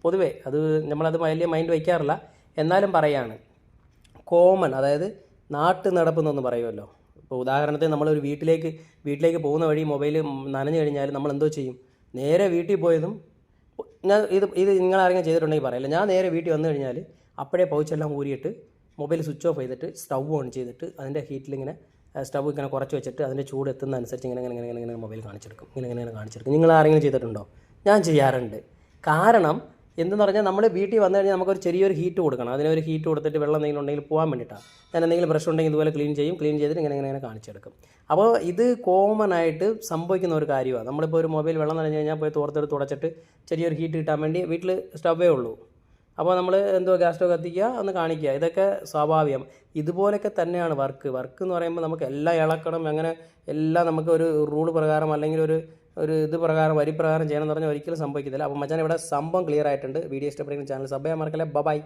പൊതുവേ അത് നമ്മളത് വലിയ മൈൻഡ് വയ്ക്കാറില്ല. എന്നാലും പറയാണ്, കോമൺ, അതായത് നാട്ടു നടപ്പെന്നൊന്ന് പറയുമല്ലോ. ഇപ്പോൾ ഉദാഹരണത്തിന് നമ്മളൊരു വീട്ടിലേക്ക് പോകുന്ന വഴി മൊബൈൽ നനഞ്ഞു കഴിഞ്ഞാൽ നമ്മൾ എന്തോ ചെയ്യും? നേരെ വീട്ടിൽ പോയതും, ഞാൻ ഇത് നിങ്ങളാരെങ്കിലും ചെയ്തിട്ടുണ്ടെങ്കിൽ പറയില്ല, ഞാൻ നേരെ വീട്ടിൽ വന്നു കഴിഞ്ഞാൽ അപ്പോഴേ പൗച്ചെല്ലാം ഊരിയിട്ട് മൊബൈൽ സ്വിച്ച് ഓഫ് ചെയ്തിട്ട് സ്റ്റൗ ഓൺ ചെയ്തിട്ട് അതിൻ്റെ ഹീറ്റിലിങ്ങനെ സ്റ്റൗ ഇങ്ങനെ കുറച്ച് വെച്ചിട്ട് അതിൻ്റെ ചൂട് എത്തുന്ന അനുസരിച്ച് ഇങ്ങനെ മൊബൈൽ കാണിച്ചെടുക്കും. ഇങ്ങനെ കാണിച്ചെടുക്കും. നിങ്ങൾ ആരെങ്കിലും ചെയ്തിട്ടുണ്ടോ? ഞാൻ ചെയ്യാറുണ്ട്. കാരണം എന്തെന്ന് പറഞ്ഞാൽ നമ്മൾ വീട്ടിൽ വന്നു കഴിഞ്ഞാൽ നമുക്കൊരു ചെറിയൊരു ഹീറ്റ് കൊടുക്കണം. അതിനൊരു ഹീറ്റ് കൊടുത്തിട്ട് വെള്ളം എന്തെങ്കിലും ഉണ്ടെങ്കിൽ പോകാൻ വേണ്ടിയിട്ടാണ്. ഞാൻ എന്തെങ്കിലും ബ്രഷ് ഉണ്ടെങ്കിൽ ഇതുപോലെ ക്ലീൻ ചെയ്തിട്ട് ഇങ്ങനെ കാണിച്ചെടുക്കും. അപ്പോൾ ഇത് കോമൺ ആയിട്ട് സംഭവിക്കുന്ന ഒരു കാര്യമാണ്. നമ്മളിപ്പോൾ ഒരു മൊബൈൽ വെള്ളം നനഞ്ഞു കഴിഞ്ഞാൽ പോയി തോർത്തെടുത്ത് തുടച്ചിട്ട് ചെറിയൊരു ഹീറ്റ് കിട്ടാൻ വേണ്ടി വീട്ടിൽ സ്റ്റവേ ഉള്ളൂ. അപ്പോൾ നമ്മൾ ഗ്യാസ് സ്റ്റവ് കത്തിക്കുക, ഒന്ന് കാണിക്കുക, ഇതൊക്കെ സ്വാഭാവികം. ഇതുപോലെയൊക്കെ തന്നെയാണ് വർക്ക് എന്ന് പറയുമ്പോൾ നമുക്ക് എല്ലാം ഇളക്കണം, അങ്ങനെ എല്ലാം നമുക്ക് ഒരു റൂൾ പ്രകാരം അല്ലെങ്കിൽ ഒരു ഇത് പ്രകാരം വരി പ്രകാരം ചെയ്യണമെന്ന് പറഞ്ഞാൽ ഒരിക്കലും സംഭവിക്കത്തില്ല. അപ്പോൾ മച്ചാൻ ഇവിടെ സംഭവം ക്ലിയർ ആയിട്ടുണ്ട്. വീഡിയോ ഇഷ്ടപ്പെടുന്ന ചാനൽ സബ് ചെയ്യാൻ മറക്കല്ലേ. ബൈ.